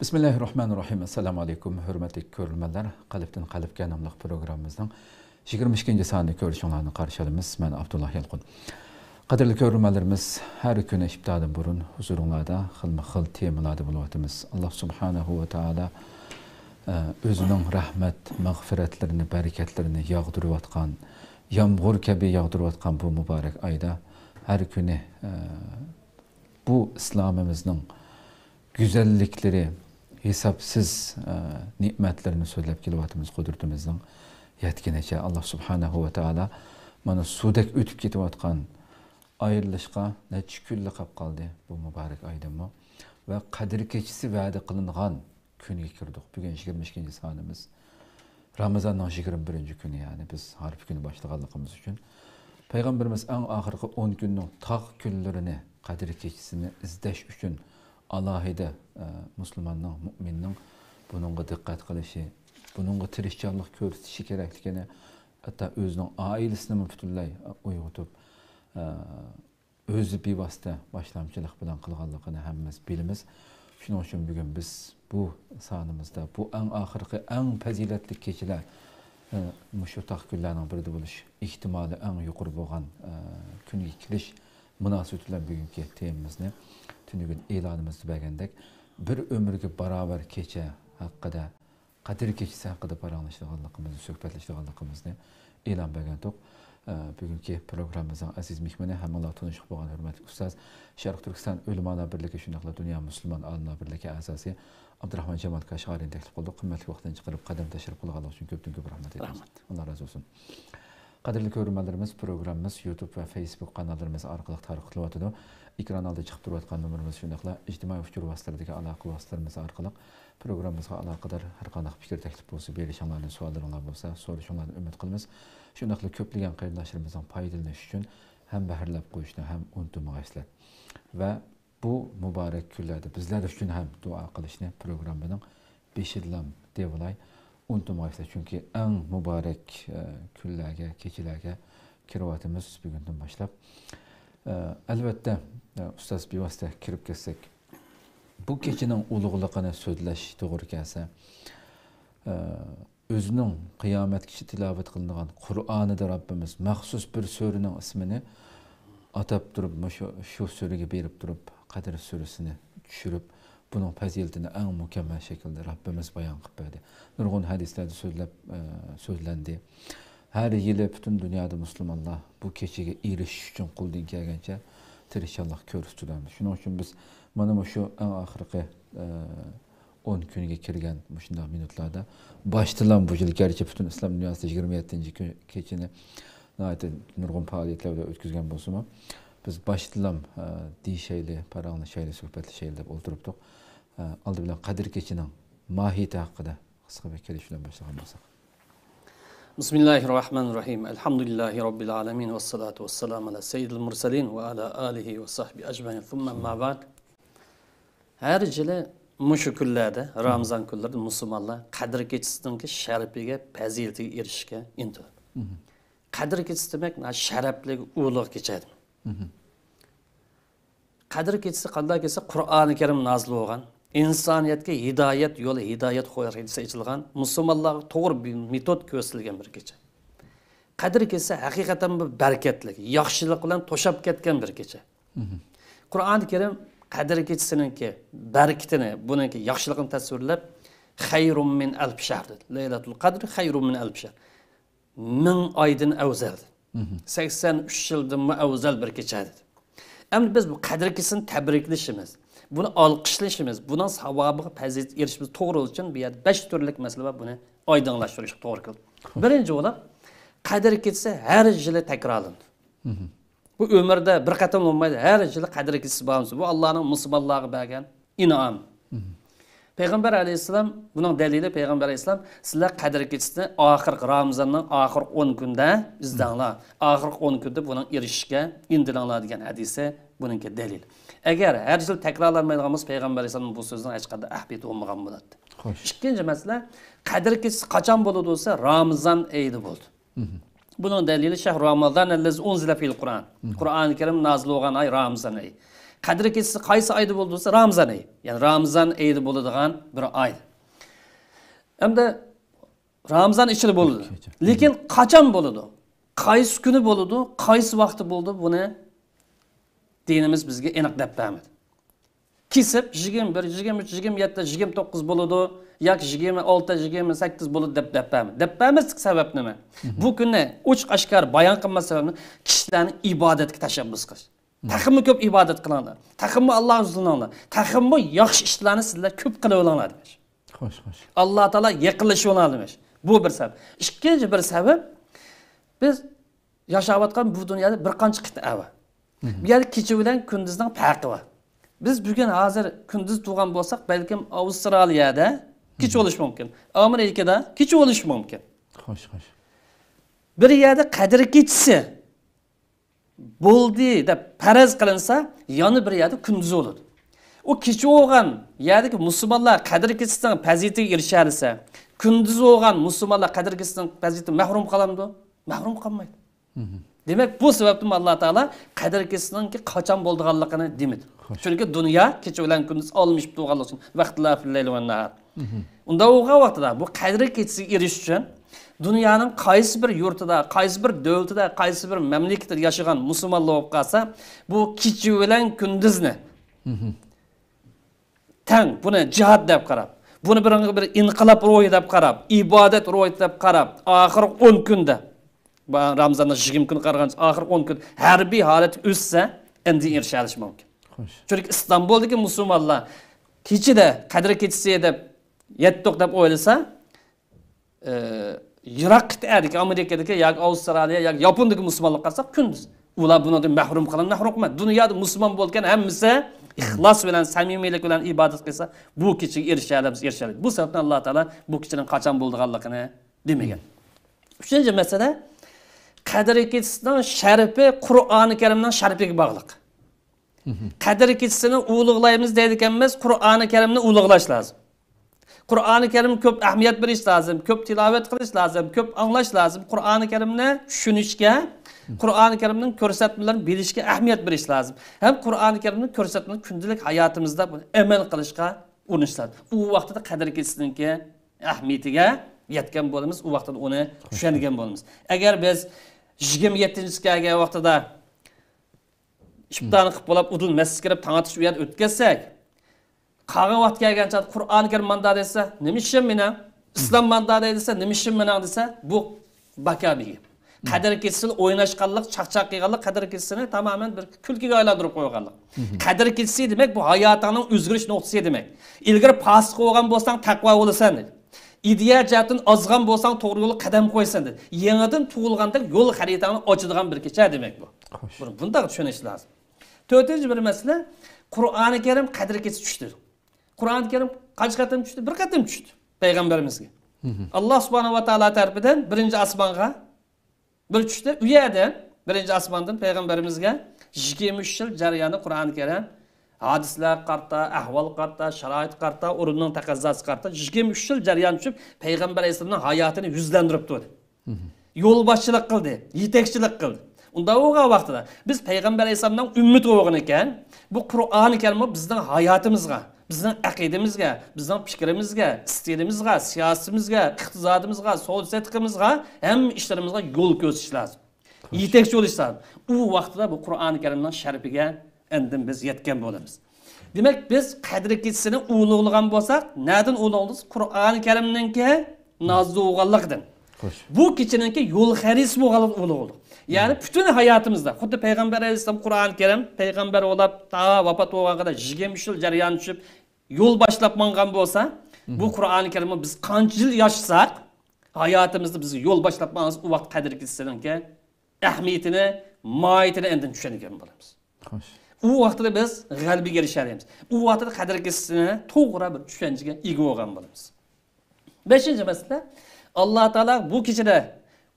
Bismillahirrahmanirrahim. Assalamu alaykum. Hürmetli görülmeler. Qalbdan qalbga namlıq programımızın 22. sanını görüşünlerini qarşılayımız. Ben Abdullah Yalqun. Qadirli görülmelerimiz her gün işbdadan burun huzurunlarda xilma-xil temalarda buluyatımız. Allah subhanahu ve taala özünün rahmet, mağfiretlerini, bereketlerini yağdırıp atkan, yağmur kabi yağdırıp atkan bu mübarek ayda her günü bu İslam'ımızın güzellikleri, hesapsız nimetlerini söyleyip kilovatımız kudretimizden yetkinece Allah subhanahu ve taala mana sudek ütüp ketiyotgan ayrılışqa neçə günlük qap qaldı bu mübarek aydımı ve Kadir keçisi vədə qılınğan günə kirdik. Bugün 22. sanımız. Ramazanın 21. günü yani biz harf günü başlığanlığımız üçün. Peygamberimiz en ahırkı 10 günün taq günlerini Kadir keçisini izdeş üçün alahide Müslümanның, müminның bununla dikkat qilishi, bununla tirishchanlik ko'rsatishi kerakligini, hatta özünün ailesini butunlay uyg'otib, o'zi bevosita boshlamchilik bilan qilganligini hammamiz bilamiz. Shuning uchun bugun biz bu sanimizda bu eng oxirgi, eng fazilatli kechalar mushu taq kunlarning birida bo'lish ehtimoli eng yuqori bo'lgan kunga kirish munosabati bilan bugungi temamizni tünügün e'lonimizda bergandek bir ömürge barabar kecha haqida, Qadir kechasi haqida paranglashganligimizni, suhbatlashganligimizni e'lon bergandik. Bugungi programmamizning aziz mehmoni hammalar tanishib bo'lgan hurmatli ustoz Sharq Turkiston Ulamolar birligi shuningdek dunyo musulmon olimlar birligi a'zosi Abdurahmon Jamol Qashqariy taklif qildik. Qimmatli vaqtdan chiqarib qadam tashrif qilganlar uchun ko'p rahmat aytamiz. Alloh razı olsun. Qadrli ko'ruvchilarimiz, programmamiz YouTube va Facebook kanallarimiz orqali tarqatilyotdi. Ekran oldiga chiqib turayotgan nomerimiz shundaqla ijtimoiy uchur vositalaridagi aloqa vositalarimiz orqali programmamizga aloqador har qanday fikr taklif bo'lsa, berishinglarni, savollaringiz bo'lsa, so'rashinglarni umid qilamiz. Shundaqla ko'plagan qarindoshlarimizdan foydalanish uchun ham bahrlab qo'yishni ham unutmaysizlar. Va bu muborak kunlarda bizlar uchun ham duo qilishni programmaning beshidan devlay unutmaysizlar. Chunki eng muborak kunlarga, kechalarga kirovatimiz bugundan boshlab. Albatta ustoz bevosita kirib ketsak, bu kechining ulug'ligini so'zlash to'g'ri kelsa, o'zining qiyomatgacha tilovat qilingan Qur'onida Rabbimiz maxsus bir suraning ismini atab turib, shu suraga berib turib, Qadr surasini tushirib, buning fazilatini eng mukammal shaklda Rabbimiz bayon qilib berdi. Nurg'un hadislarda so'zlandi. Her yili bütün dünyada Müslümanlar bu kechaga erishish uchun qo'ldan kelgancha tirishchanlik ko'rsatadi. Shuning uchun biz mana shu eng oxirgi 10 kunga kirgan shunday minutlarda boshdan bu yil garchi butun islom dunyosida 27 kechani nurg'un faoliyatlarda o'tkazgan bo'lsa-mu, biz boshdan deyishayli, paranglashayli, suhbatlashayli deb o'tiribdik. Oldi bilan Qadr kechining mohiyati haqida qisqa bir kelish bilan boshlagan bo'lsak. Bismillahirrahmanirrahim. Elhamdülillahi Rabbil alemin. Ve salatu ve selamu ala seyyidil mursalin ve ala alihi ve sahbihi ecmaîn. Thumma ma ba'd. Her yili mushu kunlarda, Ramazan kunlarida musulmonlar Qadr kechasining sharafiga, fazilatiga erishishga intiladi. Qadr kechasi demak, sharafli, ulug' kecha. Qadr kechasi qanday kelsa, Qur'oni Karim nozil bo'lgan, insoniyatga hidoyat yo'li, hidoyat xo'risi ichilgan, musulmonlarga to'g'ri bir metod ko'rsatilgan bir kecha. Qadr kechasi haqiqatan bir barakatli, yaxshilik bilan to'shab ketgan bir kecha. Qur'oni Karim Qadr kechasininki barakatini, buningki yaxshiligini tasvirlab, xayrun min alf shahr. Laylatul Qadr xayrun min alf shahr. 1000 oydan afzal. 83 yildan afzal bir kecha dedi. Endi biz bu Qadr kechasini tabriklashimiz, bunu alqışlayışımız, bunun savabı fazilet erişimiz doğru için bir yer 5 türlük mesele var, bunu aydınlaştırış doğru kıldı. Birinci olan Qadr kechasi her yıl tekrarlandı. Bu ömürde bir qatam olmaydı, her yıl Qadr kechasi bağımsız. Bu Allah'ın Müslümanlığı bergen inam. Peygamber aleyhisselam, bunun delili Peygamber aleyhisselam, sizler Qadr kechasini ahir Ramazan'ın ahir 10 günde izdanlar. Ahir 10 günde bunun erişişke indilanlar degan hadise bununki delil. Eğer her yıl tekrarlanmayacağımız Peygamber Aleyhisselam'ın bu sözünden hiç kadar ahbiyeti olmagan bo'ladi. İkinci mesele, Qadr kechasi qachon bo'ladi olsa, Ramazan ayida bo'ldi. Bunun delili şehr Ramazan ellezi unzile fil Kur'an. Kur'an-ı Kerim nazil olan ay Ramazan ayı. Qadr kechasi qaysi oyda bo'ldi desa, Ramazon oyi. Ya'ni Ramazon oyida bo'ladigan bir oy. Hamda Ramazon ichida bo'ldi. Lekin qachon bo'ladi? Qaysi kuni bo'ladi? Qaysi vaqti bo'ldi? Buni dinimiz bizga aniq deb bermadi. Kesib 21, 23, 27, 29 bo'ladi yoki 26, 28 bo'ladi deb bermadi. Deb bermaslik sabab nima? Bu kunni ochiq oshkor bayon qilmas sababni kishilarning ibodatga tashabbus qilish. Taximmi ko'p ibodat qilinglar. Taximmi Alloh uzuninglar. Taximmi yaxshi ishlarni sizlar ko'p qilib olinglar demiş. Xo'sh, xo'sh. Alloh taolo yaqinlashib olinglar demiş. Bu bir sabab. Ikkinchi bir sabab biz yashayotgan bu dunyoda bir qancha qit'a bor. Bu yerda kecha bilan kunduzning farqi bor. Biz bugun hozir kunduz tug'an bo'lsak, balkim Avstraliyada kech bo'lishi mumkin. Amerikada kech bo'lishi mumkin. Xo'sh, xo'sh. Bir yerda qadr kechisi bo'ldi deb faraz qilinsa, yana bir yerda kunduz bo'ladi. O kecha bo'lgan yerdagi musulmonlar qadr kechisining fazilatiga erishsa, kunduz bo'lgan musulmonlar qadr kechisining fazilatidan mahrum qolamdi? Mahrum qolmaydi. Demek bu sebepten Allah Teala qadr kechisining qachon bo'lganligini demedi. Chunki dunyo kecha bilan kunduz olmish bo'lganligi uchun vaqtlar fil-layl va nahar. Unda o'g'a vaqtida bu qadr kechisiga erishish uchun dunyoning qaysi bir yurtida, qaysi bir davlatida, qaysi bir mamlakatda yashagan musulmonlar bo'lib qolsa, bu kecha bilan kunduzni tang buni jihad deb qarab, buni bir inqilob ro'yi deb qarab, ibodat ro'yi deb qarab, oxir 10 kunda Ramazonda 20 kun qarag'ancha oxir 10 kun harbiy holat o'ssa, endi erishish mumkin. Xo'sh. Chunki Istanbuldagi musulmonlar kechida qadr kechisi deb yetdik deb o'ylasa, Iroq qit'adagi, Amerikadagi yoki Avstraliya yoki Yapondagi musulmonlar qarasa kunduz. Ular bundan mahrum qilmaydi. Dunyoda musulmon bo'lgan hammasi ixlos bilan, samimiylik bilan ibodat qilsa, bu kechaga erishadi. Bu sababdan Alloh taolo bu kechaning qachon bo'lganligini demagan. Uchinchi masala qadr kechisining sharifi Qur'oni Karimning sharifiga bog'liq. Qadr kechisini ulug'laymiz deydiganmiz, Qur'oni Karimni ulug'lash lozim. Qur'oni Karim ko'p ahamiyat berish lozim, ko'p tilovat qilish lozim, ko'p anglash lozim. Qur'oni Karimni tushunishga, Qur'oni Karimning ko'rsatmalarini bilishga ahamiyat berish lozim. Ham Qur'oni Karimning ko'rsatmalarini kundalik hayotimizda amal qilishga urinish lozim. U vaqtida qadr kechisining ahamiyatiga yetgan bo'lamiz, u vaqtda uni tushungan bo'lamiz. Agar biz 27-ga vaqtida iftorni qilib bo'lib, udul masjidga kirib tangatish u yerda o'tkazsak, qolgan vaqt kelgancha Qur'oni Karim manda desa, nima ishim meni? Islom manda desa, nima ishim meni desa, bu bakabiga. Qadr kechisini o'ynashganlik, chaqchaq qilganlik, qadr kechisini tamamen bir kulkiga aylantirib qo'yganlik. Qadr kechisi demak bu hayotingning o'zgarish nuqtasi demak. Ilgari fasiq bo'lgan bo'lsang, taqvo bo'lasan dedi. İdeya jihatdan ozgan bo'lsang, to'g'ri yo'lga qadam qo'ysan dedi. Yangidan tug'ilganda yo'l xaritani ochadigan bir kecha demak bu. Bunda tushunish lozim. To'rtinchi bir masala, Qur'oni Karim qadr kechisi tushdi. Qur'oni Karim qancha qatam tushdi? Bir qatam tushdi payg'ambarimizga. Alloh subhanahu va taolo tarafidan birinchi osmonga bir tushdi. U yerdan birinchi osmondan payg'ambarimizga 23 yil jarayoni Qur'oni Karim hadislar qarta, ahvol qarta, sharoit qarta, o'rinning taqozosi qarta 23 yil jarayon tushib payg'ambar alayhisolamning hayotini yuzlantirib turdi. Yo'lboshchilik qildi, yetakchilik qildi. Unda o'g'a vaqtida biz payg'ambar alayhisolamdan ummat bo'lgan ekan, bu Qur'oni Karim bizning hayotimizga, bizning aqidamizga, bizning fikrimizga, istilimizga, siyosatimizga, iqtisodimizga, siyosatligimizga, hamma ishlarimizga yo'l ko'rsatish lozim. Yetakchi bo'lish lozim. U vaqtida bu Qur'oni Karimning sharifiga endi biz yetgan bo'lamiz. Demak, biz qadr kechisini ulug'lagan bo'lsak, na'dan ulug'laymiz? Qur'oni Karimningki nozil bo'lganligidan. Bu kechininki yo'l xaris bo'lganlik ulug'lik. Ya'ni butun hayotimizda, xuddi payg'ambar alayhisalom Qur'oni Karim payg'ambar bo'lib, ta vafot bo'lganida 23 yil jarayon tushib yo'l boshlab mangan bo'lsa, bu Qur'oni Karimni biz qancha yil yashasak, hayotimizda biz yo'l boshlab mangan u vaqt qadr kechisiningki ahamiyatini, mohiyatini endi tushungan bo'lamiz. Xo'sh. U vaqtda biz g'albiga erishamiz. U vaqtda qadr kechisini to'g'ri bir tushunchaga ega bo'lgan bo'lamiz. 5-chi masala, Alloh taolo bu kechada,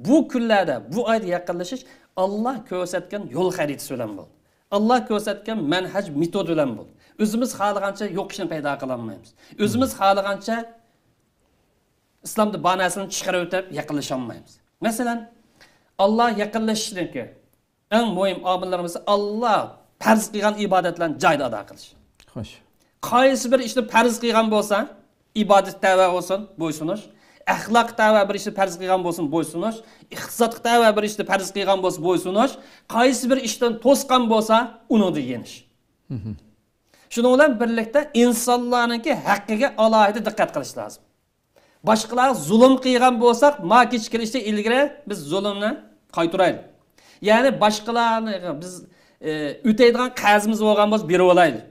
bu kunlarda, bu oyda yaqinlashish Alloh ko'rsatgan yo'l xaritasi bilan bo'ldi. Alloh ko'rsatgan manhaj metod bilan bo'ldi. O'zimiz xohlagancha yo'q ishni paydo qila olmaymiz. O'zimiz xohlagancha islomda ba'nasini chiqarib o'tib yaqinlasha olmaymiz. Masalan, Alloh yaqinlashishniki eng muhim omillarimiz Alloh farz qilgan ibodatlarni joyida ado qilish. Xo'sh. Qaysi bir ishni farz qilgan bo'lsa, ibodat tava bo'lsin, bo'ysunish. Axloq tava bir ishni farz qilgan bo'lsin, bo'ysunish. Iqtisod tava bir ishni farz qilgan bo'lsa, bo'ysunish. Qaysi bir ishdan to'sqan bo'lsa, uni yenish. Shuning bilan birlikda insonlarningki haqqiga alohida diqqat qilish lozim. Boshqalar zulm qilgan bo'lsak, ma kechikishdan ilgari biz zulmni qaytaraylik. Ya'ni boshqalarni biz o'taydigan qarzimiz bo'lgan bo'lsa, berib olaylik.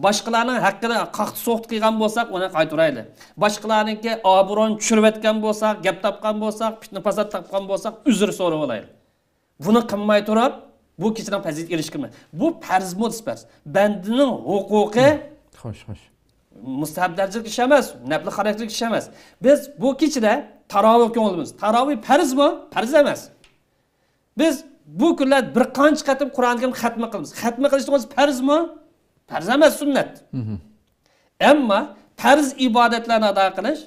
Boshqalarning haqqida qaqti so'qti qilgan bo'lsak, uni qaytaraylik. Boshqalarningki obro'ni tushirayotgan bo'lsak, gap topgan bo'lsak, fitna fasod topgan bo'lsak, uzr so'rab olaylik. Buni qilmay turib, bu kişinin fazilet erişkimi. Bu farz modus farz. Bendining huquqi Xo'sh, xo'sh. mustahabdarchilik ish emas, nafli xarakterlik ish emas. Biz bu kechida tarovih ko'ngilimiz. Tarovih farzmi? Farz emas. Biz bu kunlar bir qancha qatim Qur'onni xatmi qilamiz. Xatmi qilishimiz farzmi? Farz emas, sunnat. Ammo farz ibodatlarni ado qilish,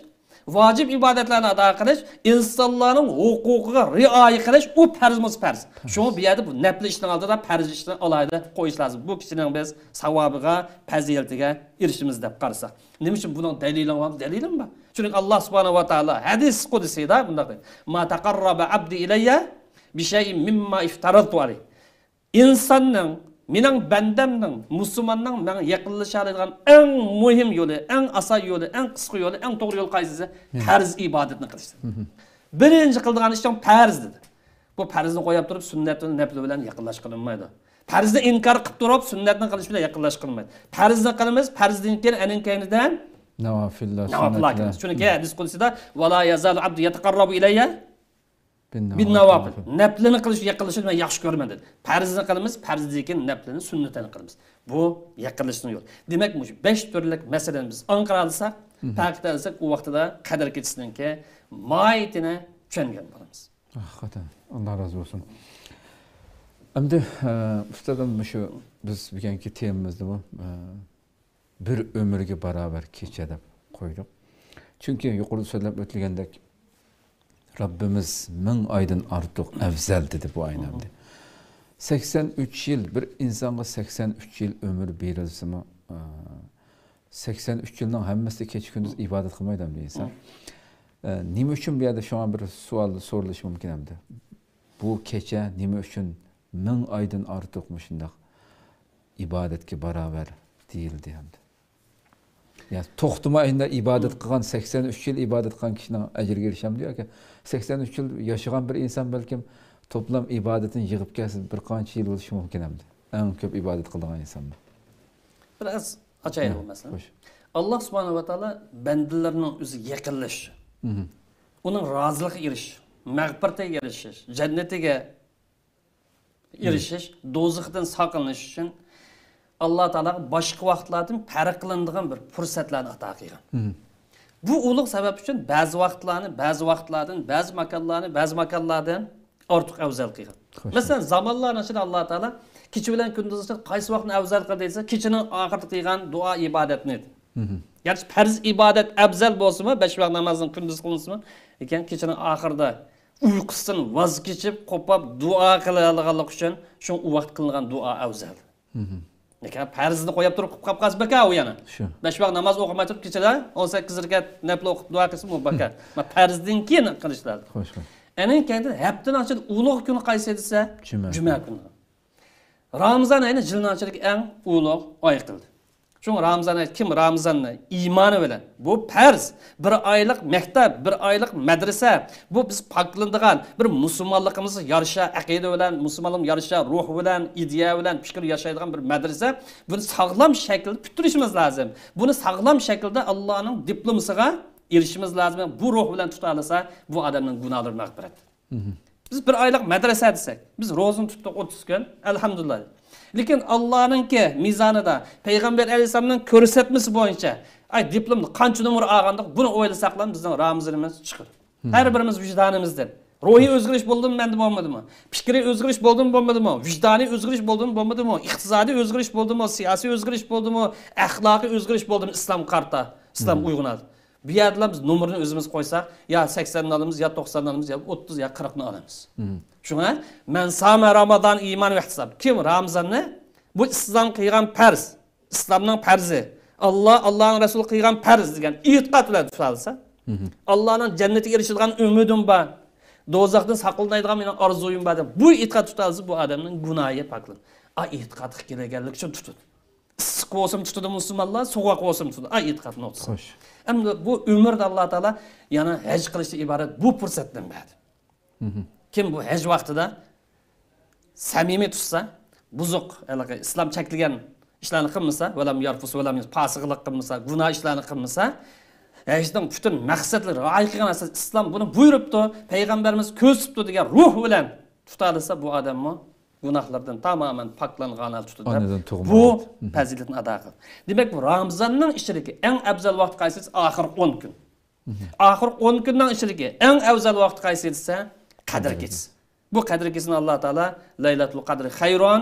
vacib ibadetlerini ado qilish, insonlarning huquqiga rioya qilish u farzimiz farz. Shuni bu yerda bu nafl ishning oldida farz ishni alayda qo'yish lozim. Bu kishining biz savobiga, fazilatiga erishimiz deb qarasak. Nima uchun buning dalili var? Dalilim bor. Chunki Alloh subhanahu va taolo hadis qudusida bunday deydi: "Ma taqarraba abdi ilayya bi shay'in mimma iftaradtu alayh." İnsanning mening bandamning, musulmonning menga yaqinlashadigan eng muhim yo'li, eng oson yo'li, eng qisqa yo'li, eng to'g'ri yo'l qaysisi? Farz ibodatni qilish. Birinchi qiladigan ishim farz dedi. Bu farzni qo'yib turib sunnat va nafl bilan yaqinlash qilinmaydi. Farzni inkor qilib turib sunnatni qilish bilan yaqinlash qilinmaydi. Farzni qilamiz, farzdan keyin aning kaynidan Navafillar, sunnatlar. Chunki hadis qudusida "Vala yazalu abdu yataqarrabu ilayya bin nawafil." Naflini qilish, yaqinlashni men yaxshi ko'raman dedi. Farzni qilamiz, farzdan keyin naflini, sunnatini qilamiz. Bu yaqinlashning yo'li. Demak, bu 5 turlik masalani biz aniqlay olsak, ta'kid qilsak, u vaqtida qadr ketishdan keyin moyitini tushungan bo'lamiz. Hakikaten. Allah razı olsun. Endi ustadım şu biz bugungi temamizda bu bir ömürge beraber kecha deb qo'ydik. Chunki yuqorida so'zlab o'tilgandek Rabbimiz 1000 aydan ortiq afzal dedi bu aynamda. 83 yıl bir insonga 83 yıl ömür berilsimi 83 yılning hammasi kecha kunduz ibodat qilmaydi deysa. Nima uchun bu yerda shunga bir savol so'ralishi mumkin hamda. Bu kecha nima uchun 1000 aydan ortiq shundoq ibodatga barobar deyildi hamda. Yani to'xtamayda ibodat qilgan 83 yil ibodat qilgan kishining ajriga erishamiz yoki 83 yil yashagan bir inson balkim toplam ibodatini yig'ib kelsa bir qancha yil bo'lishi mumkin hamda. Eng ko'p ibodat qilgan inson. Biraz açayım bu mesela. Allah subhanahu wa taala bendilerinin o'zi yaqinlash, uning roziligiga erishish, mag'firatiga erishish, jannatiga erishish, do'zaxdan saqlanish uchun Allah Teala başka vaqtlardan farq qilinadigan bir fursatlarni ato qilgan. Bu ulug' sabab uchun ba'zi vaqtlarni, ba'zi vaqtlardan, ba'zi makonlardan ortiq afzal qilgan. Masalan, zamonlarning ichida Alloh taolo kecha bilan kunduz uchun qaysi vaqtni afzal qildi desa, kechining oxirida qilgan duo ibodatni edi. Garchi farz ibodat afzal bo'lsa-mu, 5 vaqt namozning kunduz qilinsa-mu, lekin kechining oxirida uyqusidan voz kechib, qo'pab duo qiladiganlik uchun shu vaqt qilingan duo afzal. Lekin farzni qo'yib turib qilib qolsa baka u yana. 5 vaqt namoz o'qimay turib kechada 18 rakat nafl o'qib duo qilsa bu baka. Ma farzdan keyin qilishlar. Xo'sh. Aning keyin haftaning ichida ulug' kuni qaysi desa, juma kuni. Ramazon oyini yilning ichidagi eng ulug' oy qildi. Çünkü Ramazan kim Ramazan'ı imanı bilen bu farz bir aylık mektep, bir aylık medrese bu biz paklandığan bir Müslümanlığımızı yarışa, akide bilen, Müslümanlığım yarışa, ruh bilen, ideya bilen, fikir yaşaydıgan bir medrese bunu sağlam şekilde tutturuşumuz lazım. Bunu sağlam şekilde Allah'ın diplomasına erişimiz lazım. Bu ruh bilen tutarsa bu adamın günahları mağfiret. Biz bir aylık medrese desek, biz rozunu tuttuk 30 gün, elhamdülillah. Lekin Allah'ınki mizanida Peygamber Aleyhisselam'ın ko'rsatmasi bo'yicha ay diplomni qancha numar olgandik buni o'ylasaqlar bizning Ramazonimiz chiqar. Har birimiz vijdonimizdan ruhiy o'zgarish bo'ldimi, menda bo'lmadimi? Fikriy o'zgarish bo'ldimi, bo'lmadimi? Vijdoniy o'zgarish bo'ldimi, bo'lmadimi? Iqtisodiy o'zgarish bo'ldimi, siyosiy o'zgarish bo'ldimi, axloqiy o'zgarish bo'ldimi islom qarta, islom uyg'unadi. Bu yerda biz numarni o'zimiz qo'ysak, ya 80 ni olamiz, ya 90 ni olamiz, ya 30 ya 40 ni olamiz. Shunga men sama Ramazon iymon va ihtisob. Kim Ramazonni Bu islom qilgan farz, islomning farzi. Allah'ın Resulü qilgan farz degan e'tiqod bilan tutalsa, Allah'ın cennetga erishadigan umidim bor. Do'zaxdan saqlanadigan mening orzuyim bor deb bu e'tiqod tutalsa, bu odamning gunohi poklanadi. E'tiqod keraklik uchun tutadi. Issiq bo'lsin tutadi musulmonlar, so'g'oq bo'lsin tutadi. E'tiqodni o'tsin. Xo'sh. Endi bu umrda Alloh taolo yana haj qilishdan iborat bu fursatdan berdi. Kim bu haj vaqtida samimiy tutsa, buzuq, islom cheklagan ishlarni qilmasa, valam yarfus valam fosiqlik qilmasa, gunoh ishlarni qilmasa, hajning butun maqsadlari, haqiqiy islom buni buyuribdi, payg'ambarimiz ko'rsatibdi degan ruh bilan tutalsa, bu odamni gunohlardan tamamen paklangan hal tutadi. Bu faziletni ado qildi. Demak, bu Ramazonning ichidagi eng afzal vaqt qaysi? Oxirgi 10 kun. Oxirgi 10 kunning ichidagi eng afzal vaqt qaysi desa, Qadr kechasi. Bu Qadr kechasini Alloh taolo Laylatul Qadri xayron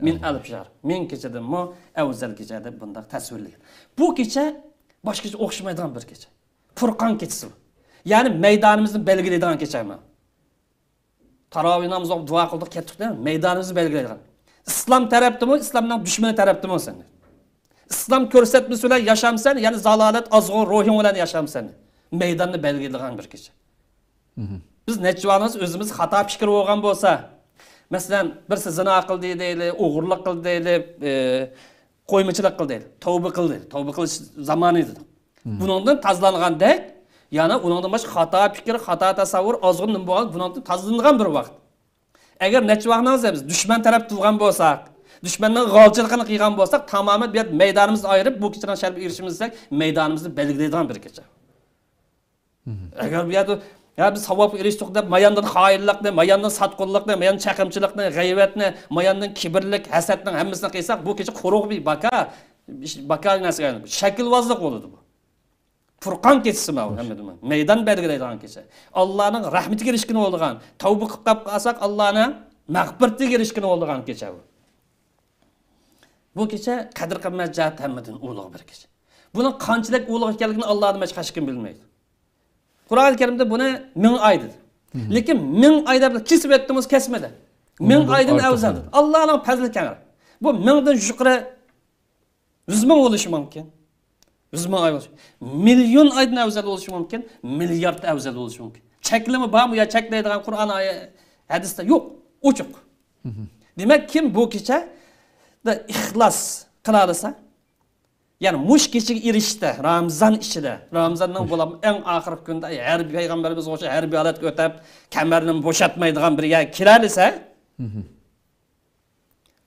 min alf shahr. Men kechadan mo afzal kecha deb bunda tasvirlagan. Bu kecha boshqacha o'xshamaydigan bir kecha. Furqon kechasi. Ya'ni maydonimizni belgilaydigan kecha emas. Taravih namazı dua qildik, ketdik değil mi? Meydanımızı belgilaydigan. İslam tarafdimi, İslamning dushmani tarafdimi sen? İslam ko'rsatmasi bilan yaşamsan, ya'ni zalolat azg'ur ruhing bilan yaşamsan, maydonni belgilaydigan bir kecha. Biz nechvamiz o'zimiz xato fikr bo'lgan bo'lsa, masalan, birsi zina qildi deydi, o'g'irlik qildi deydi, qo'ymachilik qildi deydi, tavba qildi. Tavba qilish zamoni edi. Buningdan tozalangandek, yani onundan başka hata fikir, hata tasavvur, azgın nımboğal, bundan tazılınған bir vaqt. Eğer neçe vaxtınızda biz düşman taraf tuğan bolsak, düşmanın galçılıqını qiygan bolsak, tamamen bir meydanımızı ayırıp, bu keçeden şerbi erişimizdek, meydanımızı belgileydiğen bir keçe. Eğer bir yerde, ya biz savap eriştik de, mayandan hayırlıq ne, mayandan satqulluq ne, mayandan çakımçılık ne, gayvet ne, mayandan kibirlik, hasetnin hemmisini qiysak, bu keçe quruq bir baka nasıl yani, şekilvazlık olurdu bu. Furqon kechasi bu hamma meydan belgilaydigan kecha. Allohning rahmatiga erishgan bo'lgan, tavba qilib qolsak Allohning mag'firatiga erishgan bo'lgan kecha bu. Bu kecha qadr qimmat jihat hammadan ulug' bir kecha. Buning qanchalik ulug' ekanligini Allohning hech kim bilmaydi. Qur'oni Karimda buni 1000 oy dedi. Lekin 1000 oyda kesib etdimiz kesmadi. 1000 oydan afzal. Allohning fazli kengir. Bu 1000dan yuqori 100 ming bo'lishi mumkin. 100 ming ay olsun. Milyon aydan afzal bo'lishi mumkin, milyard afzal bo'lishi mumkin. Cheklimi bormi yo cheklaydigan Qur'on hadisda yo'q, ochiq. Demak, kim bu kecha da ixlos qila olsa, ya'ni mush kechaga erishdi, Ramazon ichida, Ramazonning bo'lam eng oxirgi kunda har bir payg'ambarimiz o'sha har bir holatga o'tib, kamarni bo'shatmaydigan bir yerga kira olsa,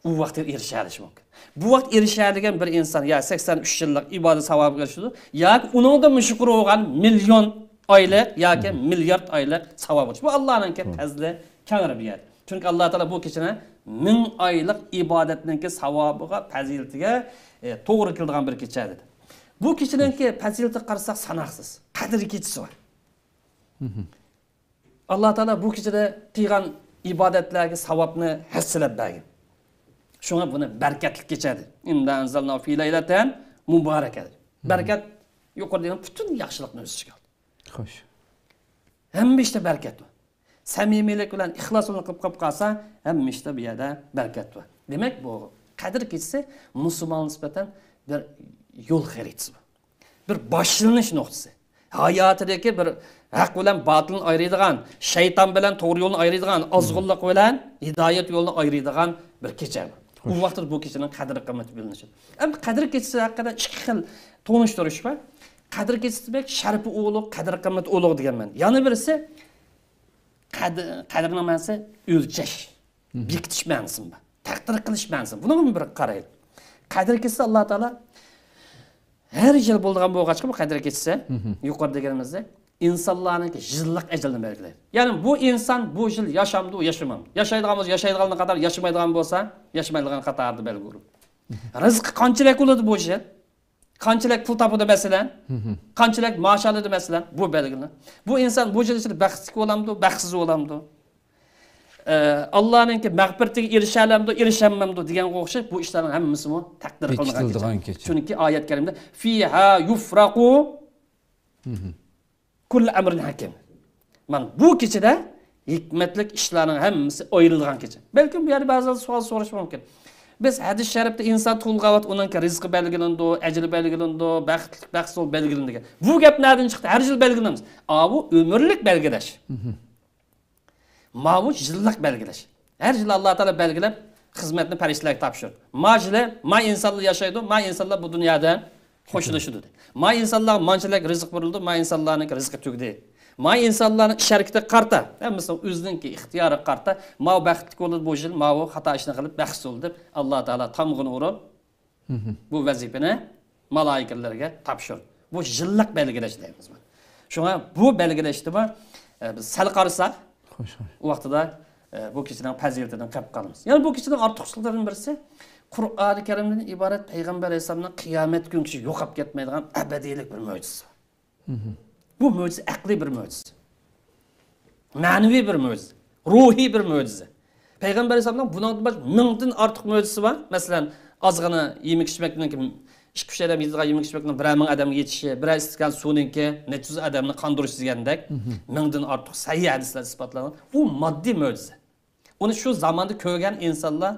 u vaqtga erisha olishi mumkin. Bu vaqt erishadigan bir inson ya 83 yillik ibodat savobiga erishadi, yoki uningda mushkur bo'lgan million oylik yoki milliard oylik savob bo'ladi. Bu Allohning fazli kengri bir yer. Chunki Alloh taolo bu kechani 1000 oylik ibodatning savobiga, fazilatiga to'g'ri keladigan bir kecha dedi. Bu kechaninki fazilati qarasak sanoqsiz. Qadr kechasi bor. Alloh taolo bu kechada qilgan ibodatlarga savobni hassilab bergan. Şuna buni bereketlik geçerdi. İnda anzalna fi leyleten mübarek. Bereket yukarı degan bütün yaxshilikni o'z ichiga oldi. Xo'sh. Hamma ishda bereket bor. Samimiylik bilan ixlos bilan qilib qolsa, hamma ishda bu yerda bereket bor. Demak, bu Qadr kechasi musulmon nisbatan bir yo'l xaritasi bor. Bir boshlanish nuqtasi. Hayotidagi bir haq bilan botilni ayiradigan, shayton bilan to'g'ri yo'lni ayiradigan, ozg'inlik bilan hidoyat yo'lini ayiradigan bir kecha. Bu vaqtda bu kechaning qadr qimmati bilinishi. Endi qadr kechasi haqida ikki xil to'nishtirish bor. Qadr kechasi demak sharfi ulug', qadr qimmati ulug' deganman. Yana birisi qadrning ma'nosi o'lchash, bekitish ma'nosi bor. Taqdir qilish ma'nosi. Buni bir qaraylik. Qadr kechasi Alloh taolo her yil bo'lgan bo'lg'achqa bu qadr kechasi yuqorida deganimizda insonlarning yillik ajalini belgilaydi. Ya'ni bu inson bu yil yaşamdı, yaşamamdı. Yaşaydiganimiz kadar yaşamaydigan bo'lsa, yaşamaydigan qatorida belgilaydi. Rizq qanchalik bo'ladi bu yil? Qanchalik pul topadi masalan? Qanchalik maosh oladi masalan? Bu belgilanadi. Bu inson bu yil ichida baxtli bo'lamdi, baxtsiz bo'lamdi. Allohning mag'firatiga erishalamdi, erishamamdi deganga o'xshab bu ishlarning hammasi taqdir qilingan kecha. Chunki oyat karimda fiha yufraqu kull amrin hakim. Man bu kechada hikmatlik ishlarning hammasi ayrilgan kecha. Balkim bu yerda ba'zi savol so'rash mumkin. Biz hadis sharifda inson tug'ilgan uningki rizqi belgilandi, ajli belgilandi, baxtsiz belgilandi degan. Bu gap nereden chiqdi? Har yil belgilaymiz. Bu ömürlük belgilash. Bu yillik belgilash. Her yıl Allah Teala belgilab xizmatni farishtalarga topshirdi. Ma insonlar yashaydi, ma insonlar bu dunyodan qo'shilishdi. Ma insonlar manchilik rizq berildi, ma insonlarning rizqi tugdi. Ma insonlarning ish harakati qarta, hammasi o'zininki ixtiyori qarta. Ma baxtli bo'ldi bu yil, ma xato ishni qilib baxtsiz bo'ldi deb Alloh Taolo tamg'ini urib bu vazifani malaikalarga topshirdi. Bu yillik belgilash deymiz. Shunga bu belgilashdi biz sal qarasak, o vaqtida bu kişinin faziletinden qilib qolamiz. Yani bu kişinin ortiqchiliklaridan birisi Qur'oni Karimdan iborat Payg'ambar alayhisolamning qiyomat kungacha yo'qolib ketmaydigan abadiylik bir mo'jiza. Bu mo'jiza aqliy bir mo'jiza. Ma'naviy bir mo'jiza, ruhiy bir mo'jiza. Payg'ambar alayhisolamning bundan mingdan ortiq mo'jizasi bor. Masalan, ozgina yemek ichmakdan ikki adam yeydigan yemek ichmakdan bir ming odamga yetishi, bir istikan suvninki necha yuz odamni qondirish degandek mingdan ortiq sahih hadislar isbotlangan. Bu moddiy mo'jiza. Onu şu zamanda ko'rgan insonlar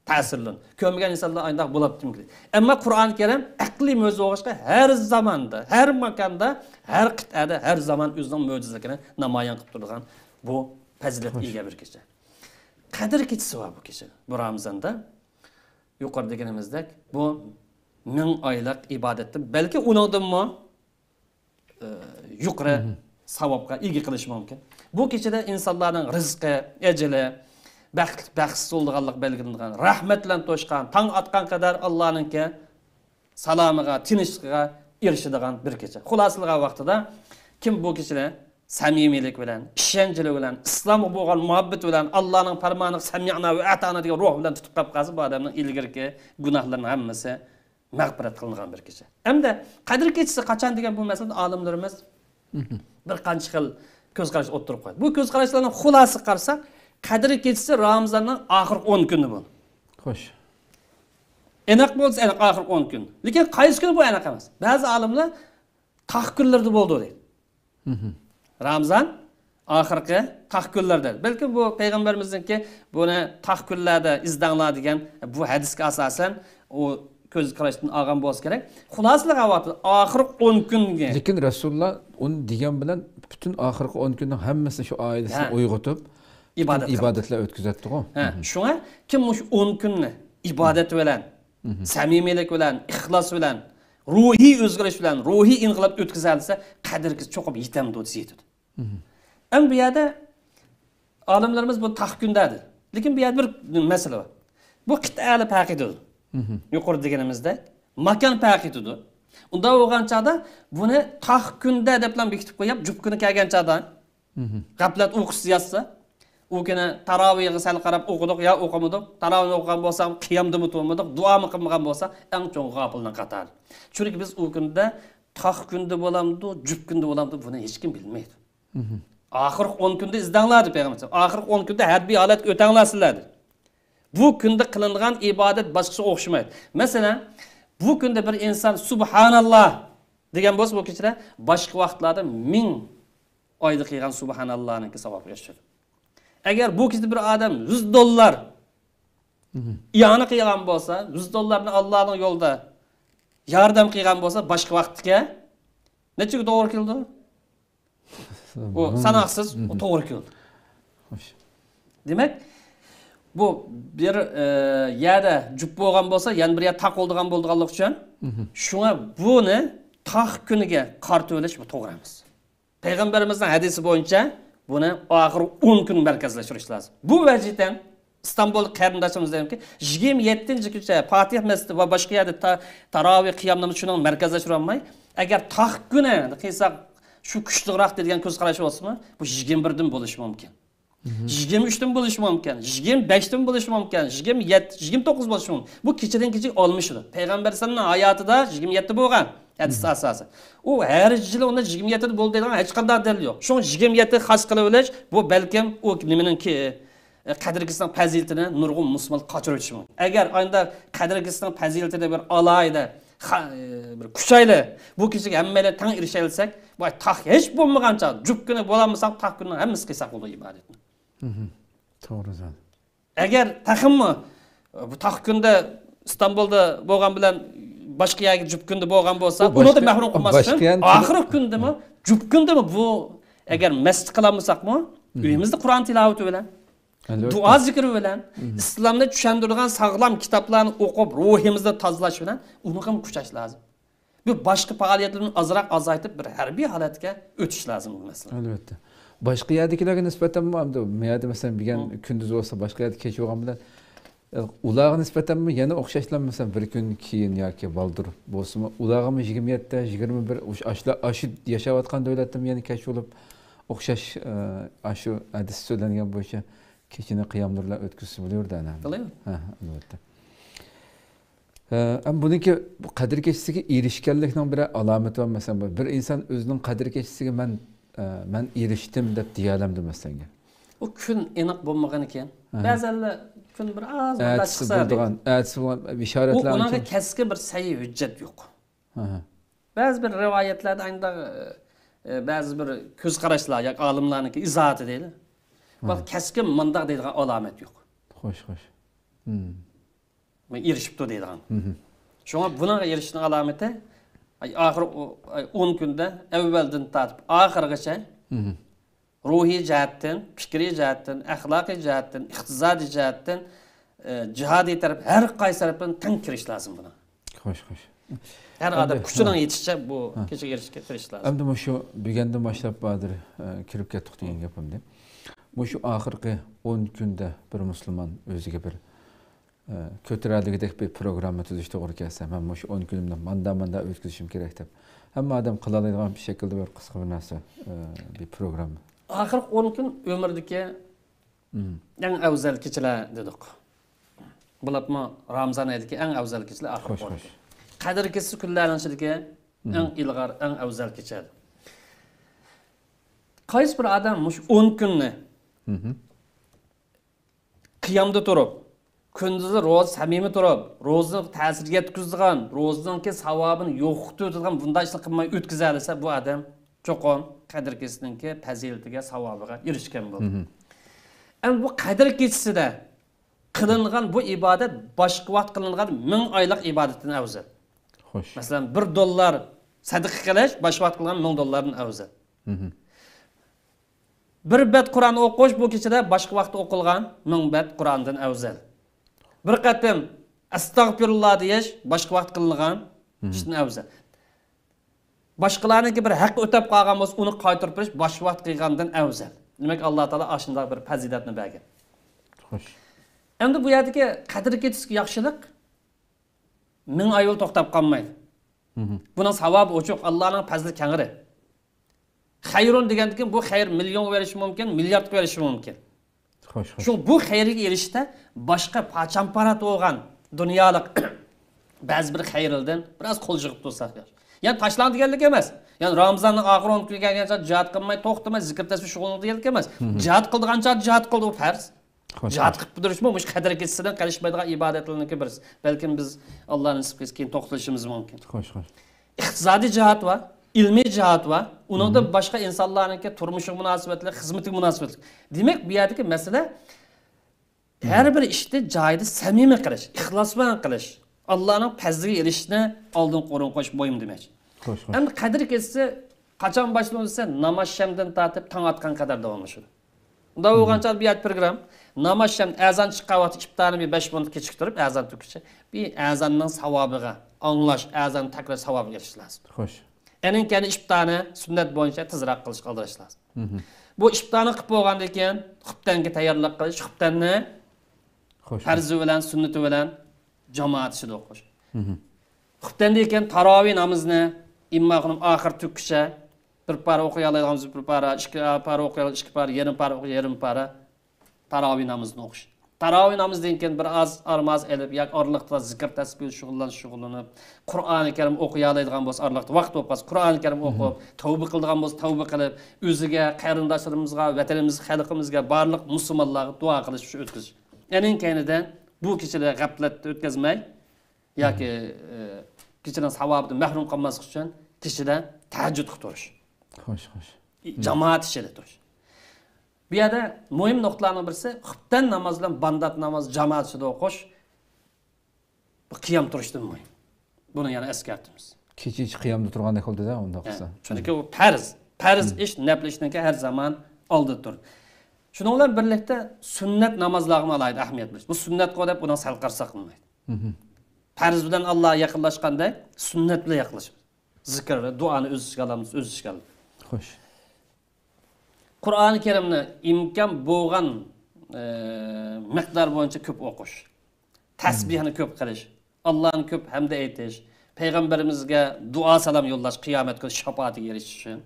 ta'sirlanadi. Ko'rmagan insonlar ayndaq bo'ladi mumkin. Ammo Qur'oni Karim aqliy mo'jiza bo'lishqa har zamonda, har makonda, har qit'ada, har zaman o'zining mo'jizaligini namoyon qilib turgan bu fazilatga ega bir kecha. Qadr kechasi bor bu kecha. Bu Ramazonda yuqorida deganimizdek bu 1000 oylik ibodatni balki uningdanmi yuqori savobga ega qilish mumkin. Bu kechada insonlarning rizqi, ajali baxtsiz bo'lganlik belgilangan, rahmat bilan to'shgan, tong atgan qadar Allohninki salomiga, tinchligiga erishadigan bir kecha. Xulosalar vaqtida kim bu kechada samimiylik bilan, ishonchli bilan, islomga bo'lgan muhabbat bilan Allohning farmoniga sami'na va ata'na degan ruh bilan tutib qolib qolsa, bu odamning ilgirki gunohlarining hammasi mag'firat qilingan bir kecha. Hamda qadr kechasi qachon degan bu masalada olimlarimiz bir qancha xil ko'z qarash o'tirib qo'ydi. Bu ko'z qarashlarning xulosasi qarasak, qadr kechasi Ramazonning oxirgi 10 kuni bu. Xo'sh. Aniq bo'lsa, aniq oxirgi 10 kun. Lekin qaysi kuni bu aniq emas. Ba'zi olimlar taq kunlarda bo'ldi deydi. Ramazon oxirgi taq kunlarda. Balki bu payg'ambarimizningki buni taq kunlarda izdanglar degan bu hadisga asosan o ko'z qarashdan olgan bo'lsa kerak. Xulosalar avati oxirgi 10 kunga. Lekin Rasululloh uni degan bilan butun oxirgi 10 kunning hammasini shu oilasini uyg'otib ibodatlar o'tkazatdi-ku. Shunga kim shu 10 kunni ibodat bilan, samimiylik bilan, ixlos bilan, ruhiy o'zgarish bilan, ruhiy inqilob o'tkazalsa, qadrga cho'qib yetamdi deb aytadi. Bu yerda olimlarimiz bu taq kundadir. Lekin bu yerda bir masala bor. Bu qit'ali paqididir. Yuqori deganimizda makon paqididir. Unda bo'lgan chaqda buni taq kunda deb bilan bekitib qo'yib, jup kuni kelgan chaqda g'aflat uyqusi yotsa, u kuni tarovihga sal qarab o'qidik yo o'qimadik, tarovih o'qigan bo'lsam, qiyomdimi to'madik, duomi qilmagan bo'lsa, eng cho'ng g'afildan qatar. Chunki biz u kunda taq kunda bo'lamdi, jup kunda bo'lamdi, buni hech kim bilmaydi. Oxirgi 10 kunda izdanglardi payg'ambar. Oxirgi 10 kunda harbiy holat o'tanglarsizlar. Bu kunda qilingan ibodat boshqacha o'xshamaydi. Masalan, bu kunda bir inson subhanalloh degan bo'lsa, bu kechada boshqa vaqtlarda 1000 oyda qilgan subhanallohning savobi yashaydi. Agar bu kechada bir odam $100 iyona qilgan bo'lsa, $100 Allohning yo'lida yordam qilgan bo'lsa, boshqa vaqtga necha to'g'ri keldi? O sanoqsiz to'g'ri keldi. Demak, bu bir yerda jup bo'lgan bo'lsa, yana bir yer taq bo'lganlik uchun, shunga buni taq kuniga qarta o'lish bu to'g'ri emas. Payg'ambarimizning hadisi bo'yicha buni oxirgi 10 kun markazlashtirish lozim. Bu vaziyatdan İstanbul qarindoshimiz deyimki, 27-kuncha Fatih masjidi va boshqa yerda tarovih qiyom namozi shuni markazlashtirib olmay, agar taq kuni qilsak şu kuchliroq degan ko'z qarash bo'lsa, bu 21dan bo'lishi mumkin. 23dan bo'lishi mumkin, 25dan bo'lishi mumkin, 27, 29 bo'lishi mumkin. Bu kechadan kecha olmishdi. Payg'ambar sallallohu hayotida 27 bo'lgan. Hadis asosi. U har yili unda 27 bo'ldi degan hech qanday dalil yo'q. Shu 27 xas qilib olish, bu balkim u nimaninki qadrgisining fazilatini nurg'un musulmon qochirib o'tishi mumkin. Agar ayda qadrgisining fazilatida bir alayda bir kuchayli bu kishiga hammalar tang erisha olsak, bu taq hech bo'lmagancha jup kuni bo'lamasak, taq kunning hammasi qilsak bo'ladi ibodatni. To'g'ri. Agar taqimmi Bu taq kunda İstanbulda bo'lgan bilan boshqa yerga jup kunda bo'lgan bo'lsa, Bu uni da boshqa- mahrum qilmasdan, boshqa yan- oxirgi kundami, jup kundami bu agar masjid qilmasakmi, uyimizda Qur'on tilovati bilan, Albatta. duo zikri bilan, islomni tushuntirgan sog'lom kitoblarni o'qib, ruhimizni tozalash bilan uni ham kuchash lozim. Bu boshqa faoliyatlarni azaytib bir harbiy holatga o'tish lozim bu masala. Albatta. Boshqa yerdagilarga nisbatan hamda meyada masalan bilgan kunduz bo'lsa boshqa yerda kech bo'lgan bilan ularga nisbatan yana o'xshashlar masalan bir kun keyin yoki baldur bo'lsa ularga 27 da 21 aşı yashayotgan davlatda yana kech bo'lib o'xshash shu hadis so'zlangan bo'yicha kechini qiyomlarlar o'tkazib bo'lardi ana. Qiladi. Ha, albatta. Ama bununki bu qadr kechisiga erishganlikning bir alomati var masalan bir inson o'zining qadr kechisiga men erishdim deb deya olamdi masalan. O kun aniq bo'lmagan ekan. Ba'zanlar kun bir oz chiqsa. İşaretler. Unaga keskin bir sayı hüccet yok. Ba'zi bir rivayetlarda aynı ba'zi bir ko'z qarashlar yoki olimlarniki izohati deydi. Bak keskin mındaq deydigan alamet yok. Xo'sh. Men erishibdi deydigan. Şuna buna erishishning alameti oxir 10 kunda avvaldan tortib oxirigacha ruhiy jihatdan, fikriy jihatdan, axloqiy jihatdan, iqtisodiy jihatdan jihodiy taraf har qaysi tarafdan teng kirish lozim buna. Xo'sh. Her adam kuchidan yetishcha bu kechaga erishishga kirish lozim. Endi shu bugundan boshlab hozir kirib ketdik degan gapimda. Shu oxirgi 10 kunda bir musulmon o'ziga bir ko'taradigan bir programma tuzishga to'g'ri kelsa, men shu 10 kunimni manda o'tkazishim kerak deb. Hamma odam qila oladigan bir shaklda bir qisqa bir narsa bir program. Oxirgi 10 kun umrdagi eng afzal kechalar dedik. Bularmi Ramazon oyidagi eng afzal kechalar oxirgi 10 kun. Qadr kechasi kunlarning ichidagi eng ilg'or, eng afzal kecha. Qaysi bir odam shu 10 kunni qiyomda turib, kunduzi ro'za samimiy turib, ro'zani ta'sir yetkazadigan, ro'zaningki savobini yo'qotadigan bunday ishlar qilmay o'tkazalsa, bu odam cho'qon qadr kechisiningki fazilatiga, savobiga erishgan bo'ldi. Endi bu qadr kechisida qilingan bu ibodat boshqa vaqt qilingan 1000 oylik ibodatdan afzal. Xo'sh. Masalan, $1 sadaqa qilish boshqa vaqt qilgan $1000 afzal. Bir bet Qur'on o'qish bu kechada boshqa vaqt o'qilgan 1000 bet Qur'ondan afzal. Bir qatim astagfirullah deyish boshqa vaqt qilingan ishdan afzal. Boshqalarniki bir haq o'tab qolgan bo'lsa, uni qaytarib berish boshqa vaqt qilgandan afzal. Demak, Alloh taolo ashunday bir fazilatni bergan. Xo'sh. Endi bu yerdagi qadr kechisiga yaxshilik 1000 ayol to'xtab qolmaydi. Buning savobi ochiq, Allohning fazli kengri. Xayrun degandan bu xayr million verishi mumkin, milliard verishi mumkin. Xo'sh. Shu bu xayrga erishishda boshqa pachamparat bo'lgan dunyolik ba'zi bir xayrlardan biroz qo'l yig'ib tursak. Yani taşlan deganlik emas. Yani Ramazonning oxir 10 kuniga kelgancha jihad qilmay, to'xtamay zikr tasbih shug'ullanib deganlik emas. Jihad qilgancha jihad qildi bu farz. Jihad qilib turishmi, mush qadr kechisidan qarashmaydigan ibodatlarniki bir. Balkim biz Alloh nasib qilsa keyin to'xtalishimiz mumkin. Xo'sh. İqtisodiy jihat va ilmiy jihat va uningda boshqa insonlarniki turmushi munosabatlar, xizmati munosabatlar. Demak, bu yerdagi masala har bir ishni joyida samimiy qilish, ixlos bilan qilish. Allah'ın fazliga erishishni oldin qo'rin qo'yib bo'yim demak. Xo'sh. Endi qadr kechisi qachon boshlansa, namoz shamdan tortib tong otgan qadar davomlashadi. Unda bo'lgancha bir program namoz sham azon chiqqan vaqt iftorni bir 5 minut kechiktirib azon to'kishi, bir azonning savobiga anglash, azon takrar savobiga erishish lozim. Xo'sh. Enin kendi iftorni sunnat bo'yicha tezroq qilish qoldirish lozim. Bu iftorni qilib bo'lgandan keyin xuftonga tayyorlik qilish, xuftonni farzi bilan, sunnati bilan jamoat ishida o'qish. Xuftondan keyin tarovih namozni immoqning oxir tukisha bir para o'qiy oladiganmiz, bir para, ikki para o'qiy oladigan, ikki para, yarim para tarovih namozni o'qish. Tarovih namozdan keyin bir az armaz elib, yoki orliqda zikr tasbih shug'ullanib, Qur'oni Karim o'qiy oladigan bo'lsa, orliqda vaqt bo'lib qolsa, Qur'oni Karim o'qib, tavba qiladigan bo'lsa, tavba qilib, o'ziga, qarindoshlarimizga, vatanimizga, xalqimizga, barliq musulmonlarga duo qilish uchun o'tkazish. Ening keyinidan bu kechada g'aflatda o'tkazmay yoki kechadan savobidan mahrum qolmaslik uchun kechada tahajjud qilib turish. Xo'sh. Jamoat ishida turish. Bu yerda muhim nuqtalarning birisi xufton namoz bilan bandat namoz jamoat ishida o'qish Bu qiyam turishdan muhim. Buni yana eskartimiz. Kecha qiyamda turgandek bo'ldi-da, unda qilsa. Chunki u farz ish, nafl ishninki har zaman oldida tur. Shuning bilan birlikda sunnat namozlarga alayda ahamiyat berish. Bu sunnatga deb buni sal qarsak qilmaydi. Farz bilan Allohga yaqinlashganda sunnat bilan yaqinlashamiz. Zikr va duoni o'z ishiga olamiz, o'z ishiga olamiz. Xo'sh. Qur'oni Karimni imkon bo'lgan miqdor bo'yicha ko'p o'qish. Tasbihni ko'p qilish, Allohni ko'p hamd aytish, payg'ambarimizga duo salom yo'llash qiyomat kuni shafoatiga erishish uchun.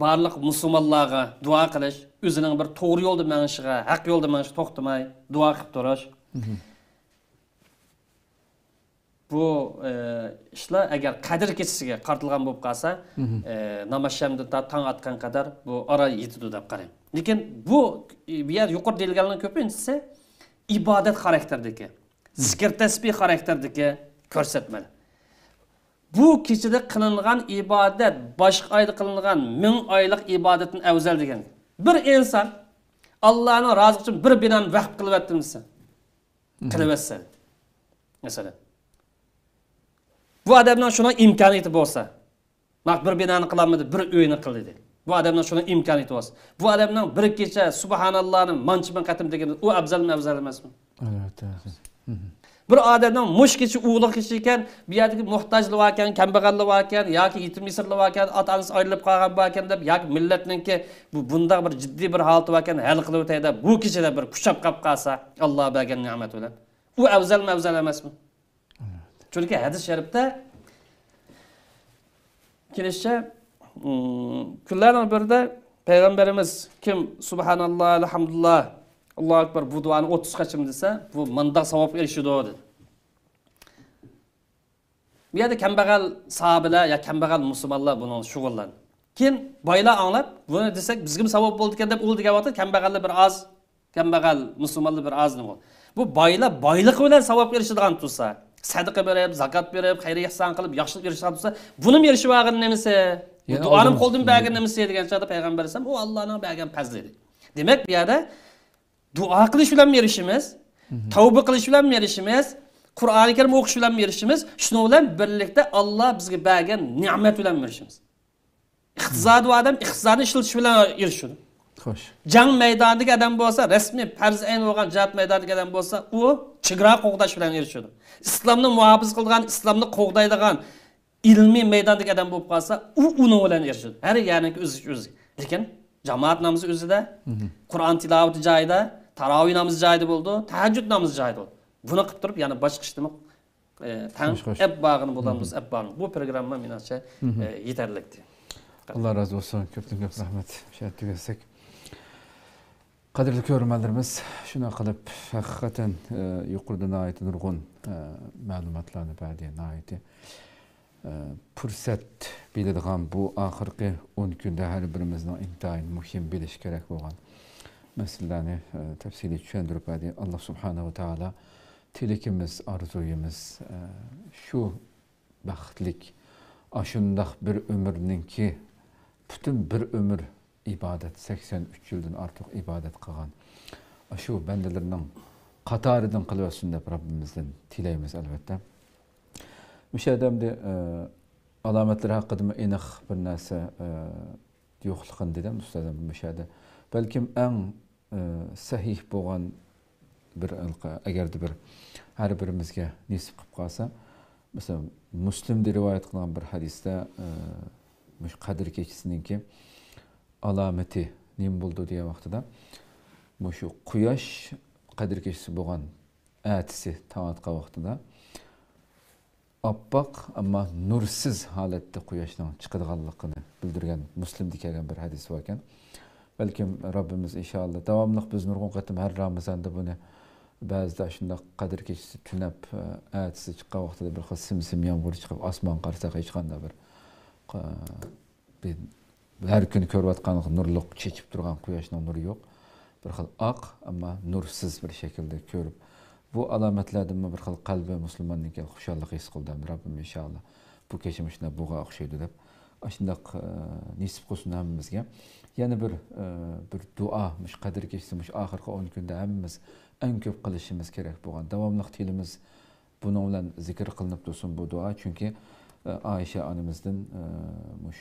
Barliq musulmonlarga duo qilish, o'zining bir to'g'ri yo'lda manishiga, haq yo'lda manishiga to'xtamay duo qilib turish. Bu ishlar agar qadr kechisiga qartilgan bo'lib qolsa, namoz shamdan tong atgan qadar bu ara yetadi deb qarayman. Lekin bu yer yuqori deyilganlarning ko'pinchisi ibodat xarakterdagi, zikr tasbih xarakterdagi ko'rsatmalar. Bu kechida qilingan ibodat boshqa oyda qilingan 1000 oylik ibodatdan afzal degan. Bir inson Allohning roziligi uchun bir binani vaqf qilib o'tdimsa, qilaversa. Masalan, bu odamning shuna imkoniyati bo'lsa, maq bir binani qilamidi, bir uyni qildi. Bu odamning shuna imkoniyati bo'lsa, bu odamning bir kecha subhanallohni manchi bin qatim degan u afzalmi, afzal emasmi? Albatta. Bir odamning mush kecha uğluq kecha ekan, bu yerdagi muhtojlik bor ekan, kambag'allik bor ekan, yoki yetim yesirlik bor ekan, ota-onasi ayrilib qolgan bor ekan deb, yoki millatninki bu bunda bir jiddiy bir holati bor ekan, hal qilib o'tayda bu kechada bir kuchab qolib qolsa, Alloh bergan ne'mat bilan. U afzalmi, afzal emasmi? Chunki hadis sharifda kelishicha kunlarning birida payg'ambarimiz kim subhanalloh, alhamdulillah, Allohu akbar bu duoni 30 qachim desa, bu mandaq savob erishadi dedi. Bu yerda kambag'al sahobalar ya kambag'al musulmonlar buni shug'ullan. Kim boylar anglab, buni desak bizga savob bo'ldi ekan deb ul degan vaqtda kambag'allar bir oz, kambag'al musulmonlar bir oz nima. Bu boylar boylik bilan savob erishadigan tursa, sadaqa berib, zakat berib, xayriy ihson qilib, yaxshilik erishadigan tursa, buni erishib olgan nimasi? Duonim qo'ldan bergan nimasi degan chaqda payg'ambar alayhisalom u Allohning bergan fazli. Demak, bu yerda duo qilish bilan erishimiz, tavba qilish bilan erishimiz, Qur'oni Karim o'qish bilan erishimiz, shuning bilan birlikda Alloh bizga bergan ne'mat bilan erishimiz. Iqtisod va odam iqtisodni ishlatish bilan erishadi. Xo'sh. Jang maydonidagi odam bo'lsa, rasmiy farz ayn bo'lgan jihad maydonidagi odam bo'lsa, u chegara qo'g'dash bilan erishadi. Islomni muhofiz qilgan, islomni qo'g'daydigan ilmiy maydondagi odam bo'lib qolsa, u uni bilan erishadi. Har yaniki o'zi. Lekin jamoat namozi o'zida, Qur'on tilovati joyida, tarovih namozi joyida bo'ldi, tahajjud namozi joyida bo'ldi. Buni qilib turib, yana boshqa ishni tang ep bag'ini bo'lamiz, ep bag'ini. Bu programma menimcha yetarli. Allah razı olsun. Köpten köp rahmet. Şahit tügesek. Qadrli ko'rmanlarimiz, shuna qilib haqiqatan yuqoridan ait nurg'un ma'lumotlarni ba'diyan ait fursat beradigan bu oxirgi 10 kunda har birimizning intayin muhim bilish kerak bo'lgan masalalarni tafsiliy tushuntirib berdi. Alloh subhanahu va taolo tilakimiz, orzuyimiz shu baxtlik ashundaq bir umrninki butun bir umr ibadet 83 yıldan artık ibadet qilgan. Şu bendelerinin qatoridan qilib deb Rabbimizdan tilaymiz albatta. Müşahadamda alomatlar haqida aniq bir narsa yo'qligini dedim ustadim müşahada. Balkim eng sahih bo'lgan bir agarda bir har birimizga nasib qilib qolsa, mesela Müslim'de rivayet qilgan bir hadisda mush qadr kechisiningki alameti nim buldu diye vaqtida şu quyosh qadr kechisi bo'lgan atisi taatqa vaqtida oppoq ammo nursiz holatda quyoshning chiqadiganligini bildirgan Muslimda kelgan bir hadis bor ekan. Balkim Rabbimiz inshaalloh davomli biz nurg'un qatim har Ramazonda buni ba'zida shunday qadr kechisi tunab atisi chiqqan vaqtida bir xil simsim yomg'ir chiqib osmon qarsak hech qanday bir her gün ko'rayotgan nurliq chechib turgan quyoshning nuri yo'q. Bir xil oq, ammo nursiz bir shaklda ko'rib, bu alomatlardan bir xil qalbi musulmonning xushallik his qildim. Rabbim inshaalloh bu kechimishni buga o'xshaydi deb, shundoq nasib qilsin hammamizga. Yana bir duo, mush qadr kechisi, mush oxirgi 10 kunda hammamiz en köp qilishimiz kerak bo'lgan. Davomli tilimiz bunun bilan zikr qilinib tursin bu dua. Chunki Ayşe anamızdan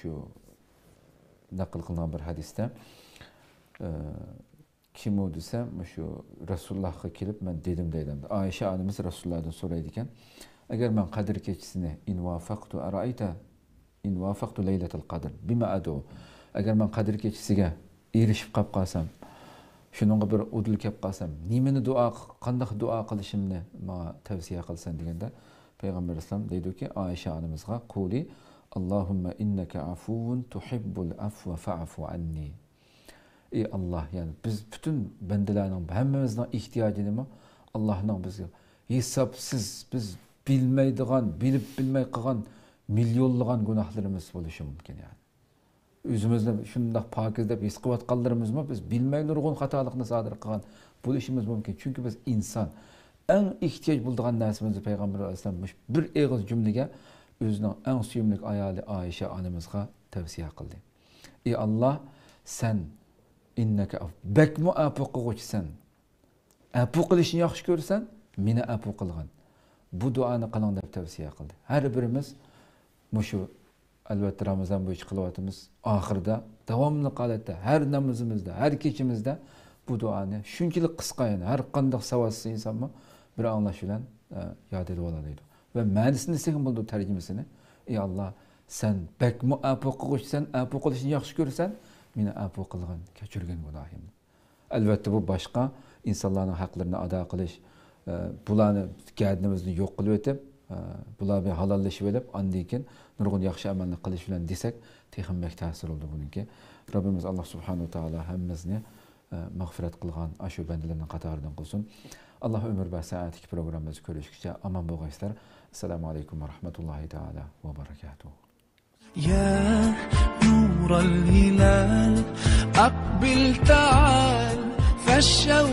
şu naql qilingan bir hadisda kim o desa şu Resulullah'a kelib men dedim deydi. Ayşe anamız Resulullah'dan so'raydi ekan. Agar men Qadr kechisini in vafaqtu laylatul qadr bima adu. Agar men Qadr kechisiga erishib qolib qolsam, shuningga bir udul kelib qolsam, qanday duo qilishimni menga tavsiya qilsan deganda Peygamber Islam deydi ki Ayşe anamızga quli Allahumma innaka afuvun tuhibbul afwa fa'fu anni. Ey Allah, yani biz bütün bendelerinin hemmimizin ihtiyacını mı Allah'ın bizge hesapsız biz bilmeydiğen, bilip bilmey qilgan milyonlagan günahlarımız bo'lishi mumkin yani. Özümüzde şunday pakiz deb his qilayotganlarimiz mı biz bilmey nurg'un xatolikni sodir qilgan bo'lishimiz mumkin. Çünkü biz insan en ihtiyaç bulduğun narsimizni Peygamber Aleyhisselam bir eg'iz cümlege özünün en suyumlik ayali Ayşe anamızga tavsiye kıldı. Ey Allah, sen inneke bekmu apu qilg'uchisan. Apu qilishni yaxshi ko'rsan, meni apu qilgin. Bu duoni qiling deb tavsiya qildi. Har birimiz mushu albatta Ramazon bo'yicha qilyapmiz. Oxirida davomli holatda har namozimizda, har kechimizda bu duoni shunchalik qisqa yana har qanday savotsiz insonmi bir anlash bilan yod etib oladi. Ve ma'nosini degan bo'ldi tarjimasini. Ey Allah, sen bekmu apu qilg'uchisan, apu qilishni yaxshi ko'rsan, meni apu qilgin, kechirgin gunohimni. Albatta bu boshqa insonlarning haqlarini ado qilish, bularni gadnimizni yo'q qilib o'tib, bularni halollashib olib, andan keyin nurg'un yaxshi amalni qilish bilan desak, texnik ta'sir oldi buniki. Rabbimiz Allah subhanahu wa taala hammamizni mag'firat qilgan ashu bandalarning qatoridan qilsin. Allah ömür ve saatlik programımızı görüşükçe aman boğayslar. Esselamu Aleyküm ve Rahmetullahi Teala ve Berekatuhu. Ya nural hilal, akbil ta'al, feşşev